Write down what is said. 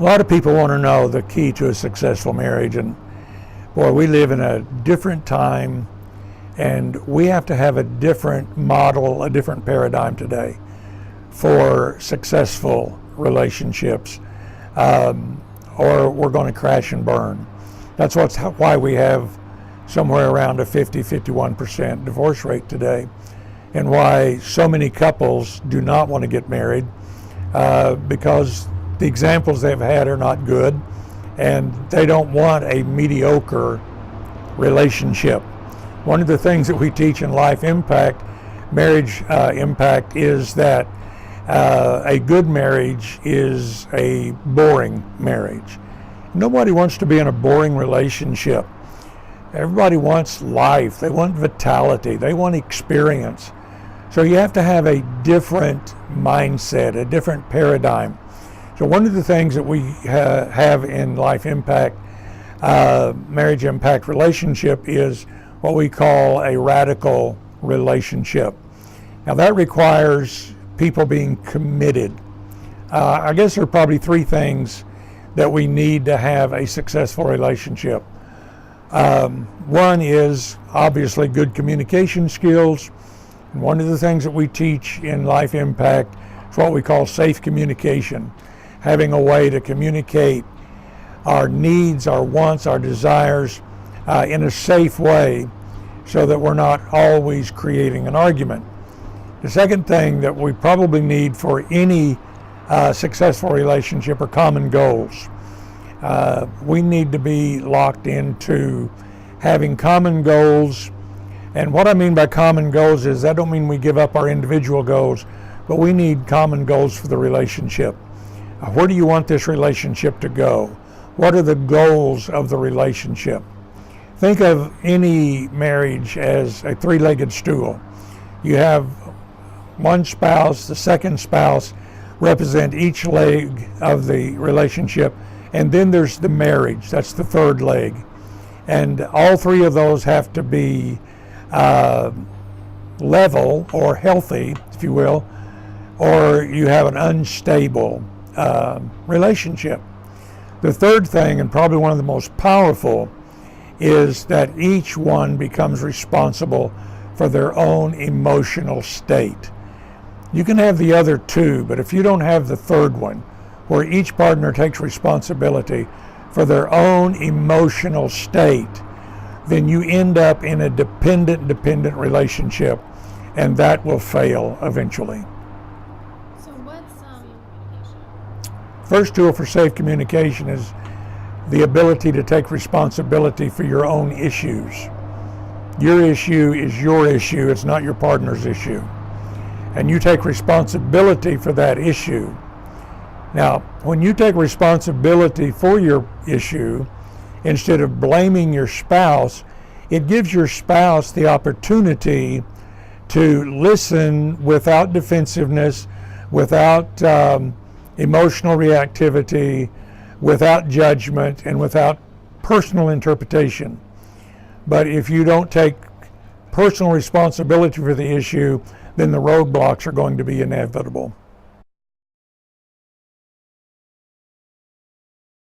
A lot of people want to know the key to a successful marriage, and boy, we live in a different time, and we have to have a different model, a different paradigm today for successful relationships, or we're going to crash and burn. That's why we have somewhere around a 50-51% divorce rate today, and why so many couples do not want to get married, because the examples they've had are not good, and they don't want a mediocre relationship. One of the things that we teach in Life Impact, Marriage Impact, is that a good marriage is a boring marriage. Nobody wants to be in a boring relationship. Everybody wants life. They want vitality. They want experience. So you have to have a different mindset, a different paradigm. So one of the things that we have in Life Impact, Marriage Impact Relationship, is what we call a radical relationship. Now that requires people being committed. I guess there are probably three things that we need to have a successful relationship. One is obviously good communication skills. And one of the things that we teach in Life Impact is what we call safe communication. Having a way to communicate our needs, our wants, our desires in a safe way so that we're not always creating an argument. The second thing that we probably need for any successful relationship are common goals. We need to be locked into having common goals. And what I mean by common goals is, I don't mean we give up our individual goals, but we need common goals for the relationship. Where do you want this relationship to go? What are the goals of the relationship? Think of any marriage as a three-legged stool. You have one spouse, the second spouse represent each leg of the relationship, and then there's the marriage, that's the third leg. And all three of those have to be level or healthy, if you will, or you have an unstable relationship. The third thing, and probably one of the most powerful, is that each one becomes responsible for their own emotional state. You can have the other two, but if you don't have the third one, where each partner takes responsibility for their own emotional state, then you end up in a dependent relationship, and that will fail eventually. So what's First tool for safe communication is the ability to take responsibility for your own issues. Your issue is your issue, it's not your partner's issue. And you take responsibility for that issue. Now, when you take responsibility for your issue, instead of blaming your spouse, it gives your spouse the opportunity to listen without defensiveness, without emotional reactivity, without judgment, and without personal interpretation. But if you don't take personal responsibility for the issue, then the roadblocks are going to be inevitable.